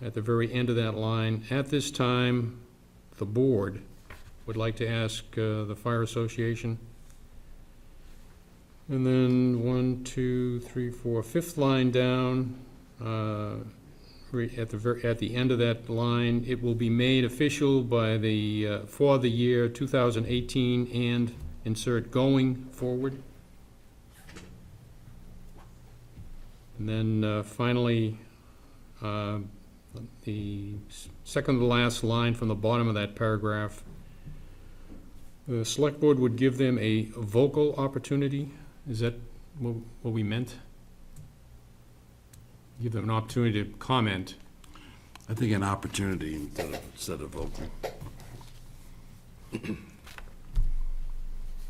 at the very end of that line, at this time, the board would like to ask the Fire Association. And then 1, 2, 3, 4, fifth line down, at the end of that line, it will be made official by the, for the year 2018 and insert going forward. And then finally, the second to last line from the bottom of that paragraph, the select board would give them a vocal opportunity. Is that what we meant? Give them an opportunity to comment. I think an opportunity instead of vocal.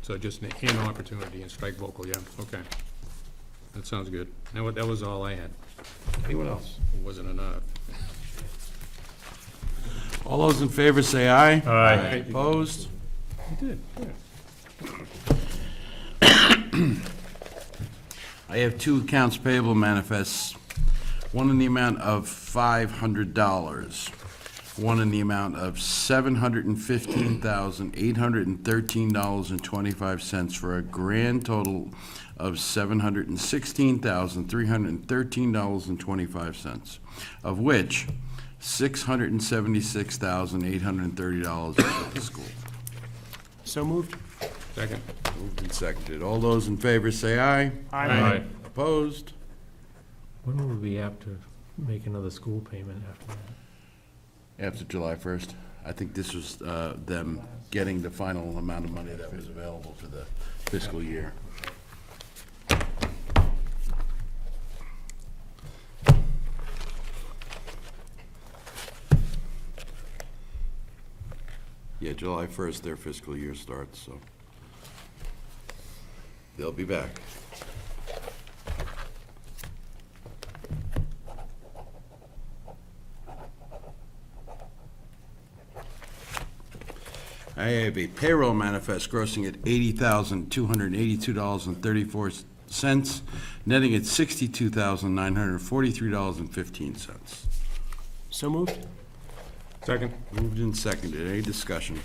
So just an opportunity and strike vocal, yeah, okay. That sounds good. That was all I had. Anyone else? It wasn't enough. All those in favor say aye. Aye. Opposed? You did, yeah. I have two accounts payable manifests, one in the amount of $500, one in the amount of $715,813.25 for a grand total of $716,313.25, of which $676,830 is for the school. So moved? Second. Moved and seconded. All those in favor say aye. Aye. Opposed? When will we have to make another school payment after that? After July 1st. I think this was them getting the final amount of money that was available for the fiscal year. Yeah, July 1st, their fiscal year starts, so. They'll be back. I have a payroll manifest grossing at $80,282.34, netting at $62,943.15. So moved? Second. Moved and seconded. Any discussion?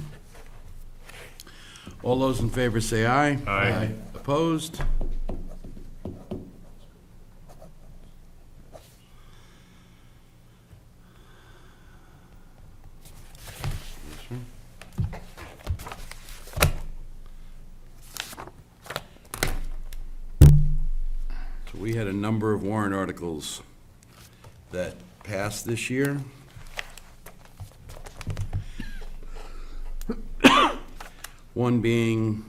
All those in favor say aye. Aye. Opposed? So we had a number of warrant articles that passed this year. One being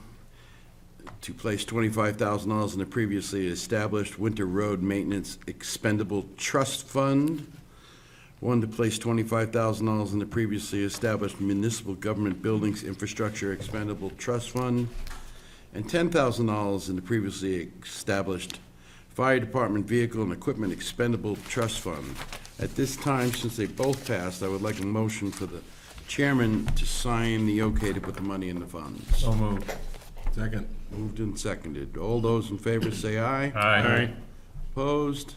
to place $25,000 in the previously established Winter Road Maintenance Expendable Trust Fund. One to place $25,000 in the previously established Municipal Government Buildings Infrastructure Expendable Trust Fund. And $10,000 in the previously established Fire Department Vehicle and Equipment Expendable Trust Fund. At this time, since they both passed, I would like a motion for the chairman to sign the okay to put the money in the funds. So moved. Second. Moved and seconded. All those in favor say aye. Aye. Opposed?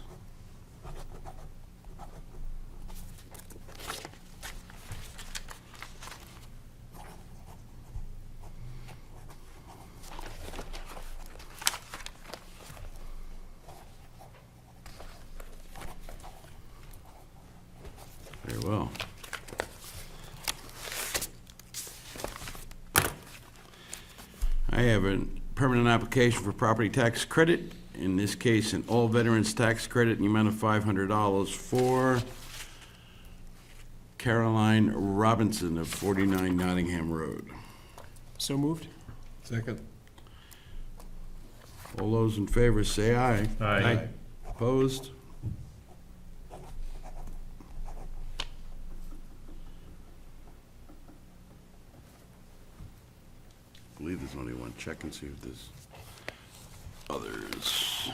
Very well. I have a permanent application for property tax credit, in this case, an all veterans tax credit in the amount of $500 for Caroline Robinson of 49 Nottingham Road. So moved? Second. All those in favor say aye. Aye. Opposed? I believe there's only one. Check and see if there's others.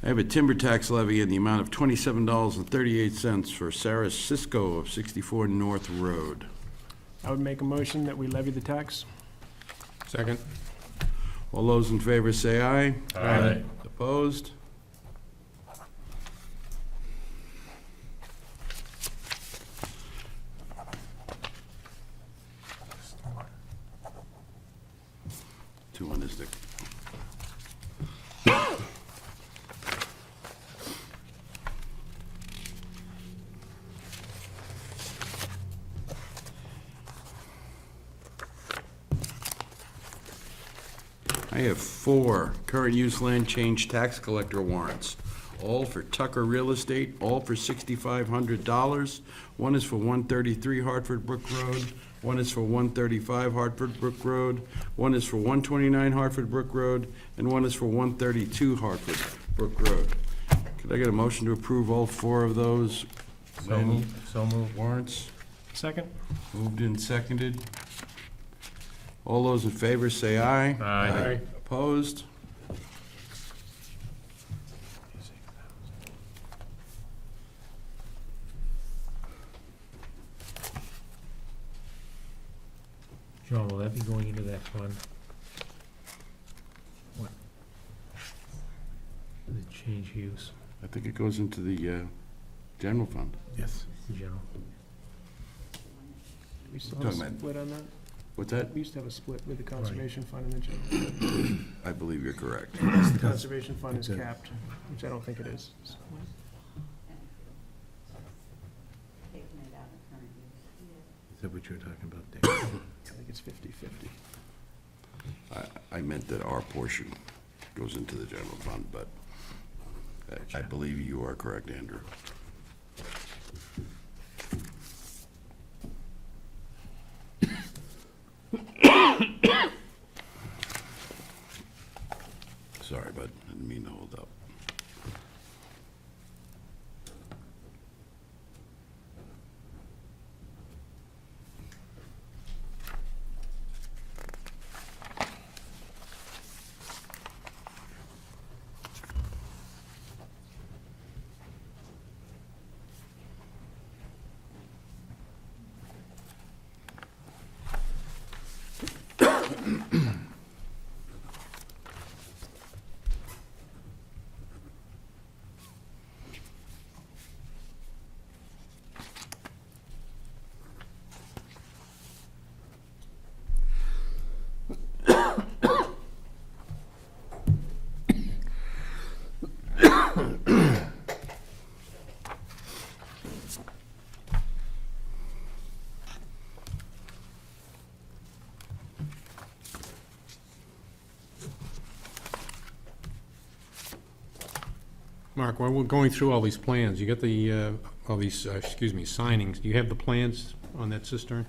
I have a timber tax levy in the amount of $27.38 for Sarah Cisco of 64 North Road. I would make a motion that we levy the tax. Second. All those in favor say aye. Aye. Opposed? Two on this, Dick. I have 4 current use land change tax collector warrants, all for Tucker Real Estate, all for $6,500. One is for 133 Hartford Brook Road, one is for 135 Hartford Brook Road, one is for 129 Hartford Brook Road, and one is for 132 Hartford Brook Road. Could I get a motion to approve all 4 of those So moved. So moved. warrants? Second? Moved and seconded. All those in favor say aye. Aye. Opposed? John, will that be going into that fund? What? The change use, I think it goes into the general fund. Yes. in general. We still have Talking a about- split on that? What's that? We used to have a split with the conservation fund and the general. I believe you're correct. The conservation fund is capped, which I don't think it is. So, Is that what you were talking about, Dave? I think it's 50/50. I meant that our portion goes into the general fund, but I believe you are correct, Andrew. Sorry, bud, I didn't mean to hold up. Mark, while we're going through all these plans, you got the, all these, excuse me, signings, do you have the plans on that cistern?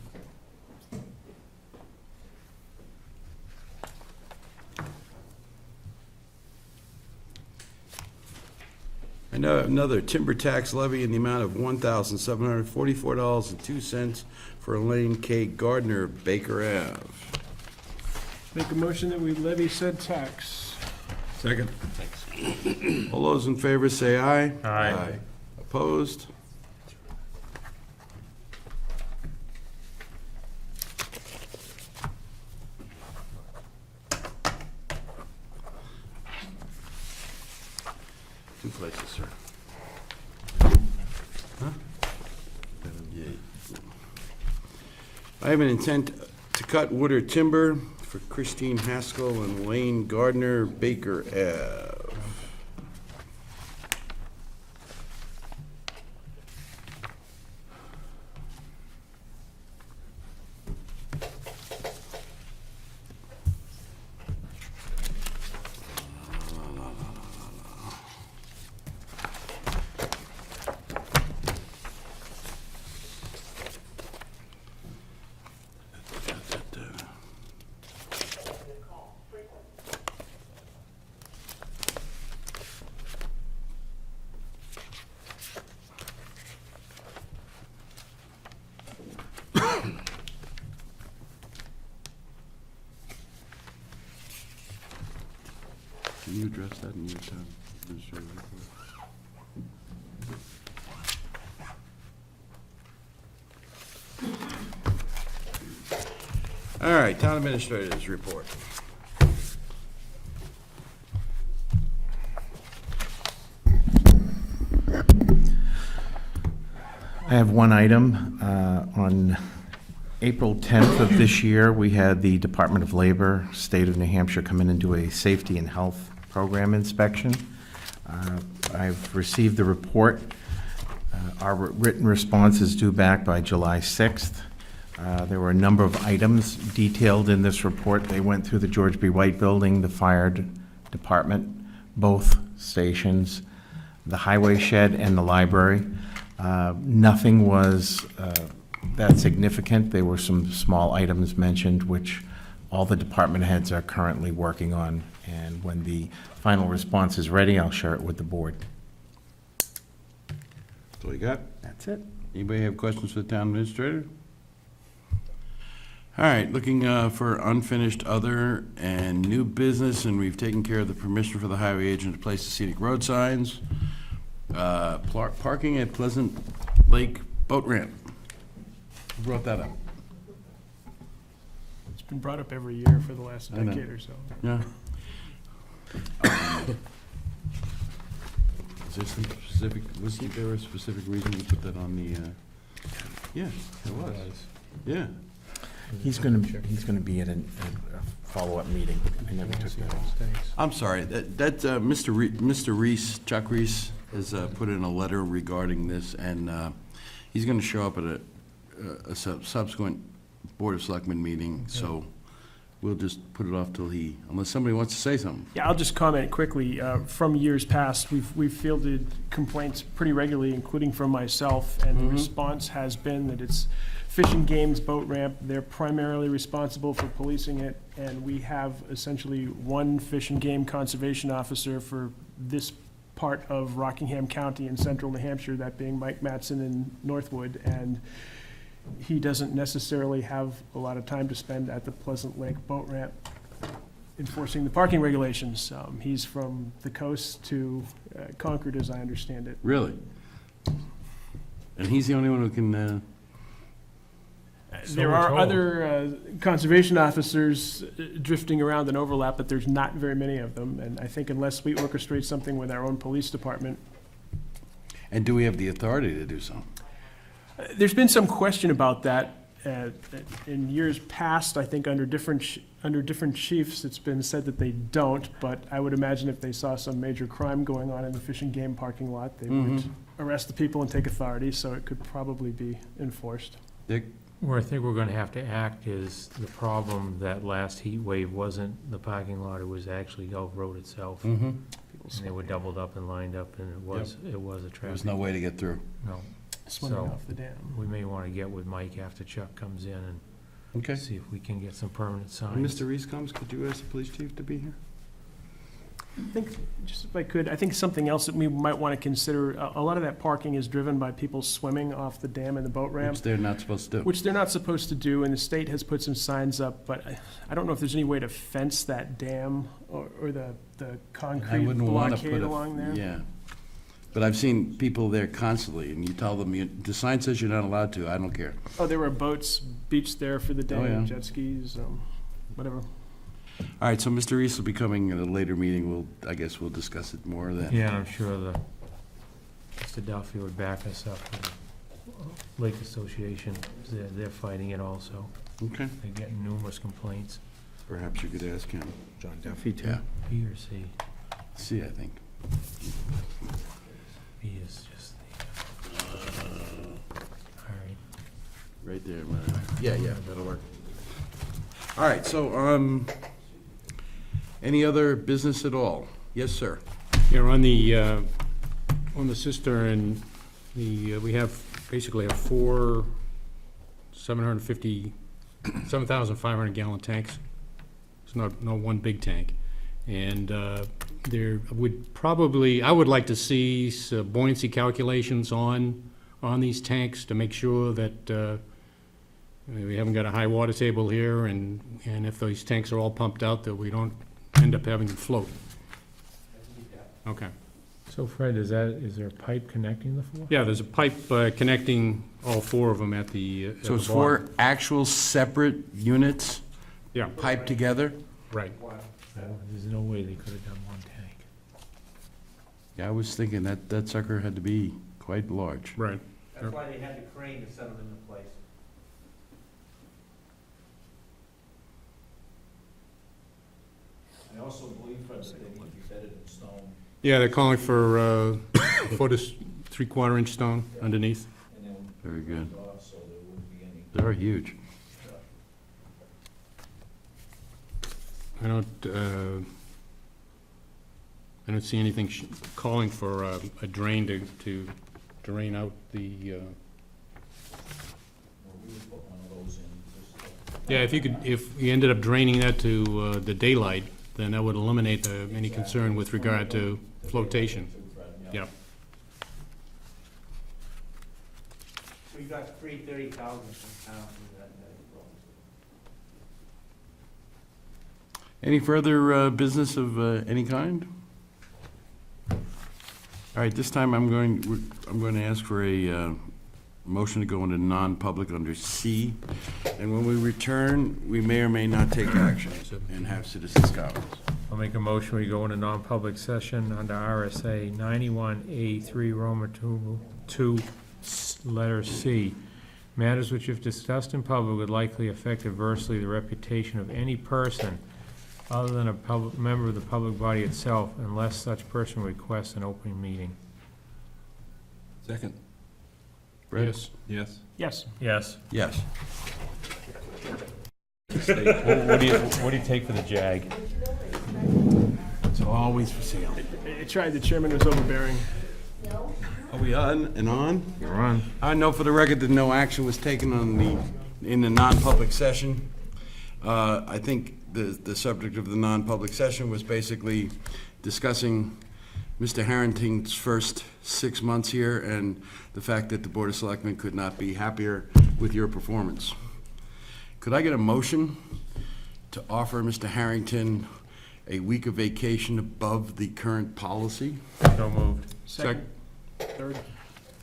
I know another timber tax levy in the amount of $1,744.02 for Elaine K. Gardner, Baker Ave. Make a motion that we levy said tax. Second. All those in favor say aye. Aye. Opposed? Two places, sir. Huh? Yeah. I have an intent to cut wood or timber for Christine Haskell and Lane Gardner, Baker Ave. Can you address that in your town administrative report? All right, town administrators report. I have one item. On April 10th of this year, we had the Department of Labor, State of New Hampshire, come in and do a safety and health program inspection. I've received the report. Our written response is due back by July 6th. There were a number of items detailed in this report. They went through the George B. White Building, the fire department, both stations, the highway shed, and the library. Nothing was that significant. There were some small items mentioned, which all the department heads are currently working on. And when the final response is ready, I'll share it with the board. That's all you got? That's it. Anybody have questions for the town administrator? All right, looking for unfinished other and new business, and we've taken care of the permission for the highway agent to place the scenic road signs. Parking at Pleasant Lake Boat Ramp. Who brought that up? It's been brought up every year for the last I know. decade or so. Yeah. Is there some specific, wasn't there a specific reason you put that on the, yeah, there was. Yeah. He's gonna be at a follow-up meeting. I never took that off. I'm sorry, Mr. Reese, Chuck Reese, has put in a letter regarding this, and he's gonna show up at a subsequent Board of Selectmen meeting, so we'll just put it off till unless somebody wants to say something. Yeah, I'll just comment quickly. From years past, we've fielded complaints pretty regularly, including from myself, and the response has been that it's Fish and Game's boat ramp. They're primarily responsible for policing it, and we have essentially one Fish and Game conservation officer for this part of Rockingham County in central New Hampshire, that being Mike Matson in Northwood, and he doesn't necessarily have a lot of time to spend at the Pleasant Lake boat ramp enforcing the parking regulations. He's from the coast to Concord, as I understand it. Really? And he's the only one who can, There are other conservation officers drifting around and overlap, but there's not very many of them. And I think unless we orchestrate something with our own police department. and do we have the authority to do so? There's been some question about that. In years past, I think under different chiefs, it's been said that they don't, but I would imagine if they saw some major crime going on in the Fish and Game parking lot, they would arrest the people and take authority, so it could probably be enforced. Dick? Where I think we're gonna have to act is the problem that last heat wave wasn't the parking lot, it was actually Gulf Road itself. and they were doubled up and lined up, and it was a There was traffic. no way to get through. No. Swimming So, off the dam. we may want to get with Mike after Chuck comes in and Okay. see if we can get some permanent When signs. Mr. Reese comes, could you ask the police chief to be here? I think, just if I could, I think something else that we might want to consider, a lot of that parking is driven by people swimming off the dam and the boat ramp, Which they're not supposed to do. which they're not supposed to do, and the state has put some signs up, but I don't know if there's any way to fence that dam or the I concrete wouldn't want to blockade put along there. Yeah. But I've seen people there constantly, and you tell them, the sign says you're not allowed to, I don't care. Oh, there were boats beached there for the day, Oh, yeah. jet skis, whatever. All right, so Mr. Reese will be coming at a later meeting, I guess we'll discuss it more then. Yeah, I'm sure Mr. Duffy would back us up. The Lake Association, they're fighting it also. Okay, They're getting numerous complaints. perhaps you could ask him. John Duffy, too. Yeah, He or C, see, I think. he is just all right. Right there, yeah, that'll work. All right, so, any other business at all? Yes, sir. Yeah, on the cistern, we basically have 4 7,500 gallon tanks. It's not one big tank. And there I would like to see some buoyancy calculations on these tanks to make sure that we haven't got a high water table here, and if those tanks are all pumped out, that we don't end up having to float. Okay. So Fred, is there a pipe connecting the four? Yeah, there's a pipe connecting all 4 of them at the at So the it's bottom. 4 actual separate units Yeah, piped together? right. There's no way they could have done one tank. Yeah, I was thinking that sucker had to be quite large. Right. That's why they had the crane to set them into place. I also believe, Fred, that they need to be bedded in stone, Yeah, they're calling for a foot of 3/4 inch stone underneath. and then Very good. off, so there wouldn't be any. They're huge. I don't see anything calling for a drain to drain out the, Well, we would put one of those in, just, yeah, if you ended up draining that to the daylight, then that would eliminate any concern with regard to flotation. Yeah. We got 330,000 from town from that. Any further business of any kind? All right, this time I'm going to ask for a motion to go into non-public under C, and when we return, we may or may not take action and have citizens' comments. I'll make a motion, we go into non-public session under RSA 91A3 Roman two, letter C. Matters which if discussed in public would likely affect adversely the reputation of any person other than a member of the public body itself, unless such person requests an open meeting. Second. Brett? Yes. Yes. Yes. Yes. Yes. What do you take for the JAG? It's always for sale. I tried, the chairman was overbearing. Are we on and on? You're on. I know for the record that no action was taken in the non-public session. I think the subject of the non-public session was basically discussing Mr. Harrington's first 6 months here and the fact that the Board of Selectmen could not be happier with your performance. Could I get a motion to offer Mr. Harrington a week of vacation above the current policy? So moved. Second. Third.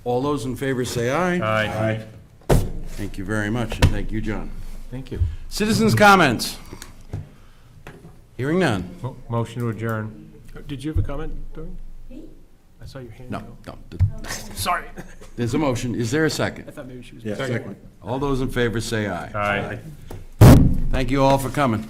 All those in favor say aye. Aye. Thank you very much, and thank you, John. Thank you. Citizens' comments? Hearing none. Motion to adjourn. Did you have a comment, Dory? I saw your hand No, go. no. Sorry. There's a motion. Is there a second? I thought maybe she was. Second. All those in favor say aye. Aye. Thank you all for coming.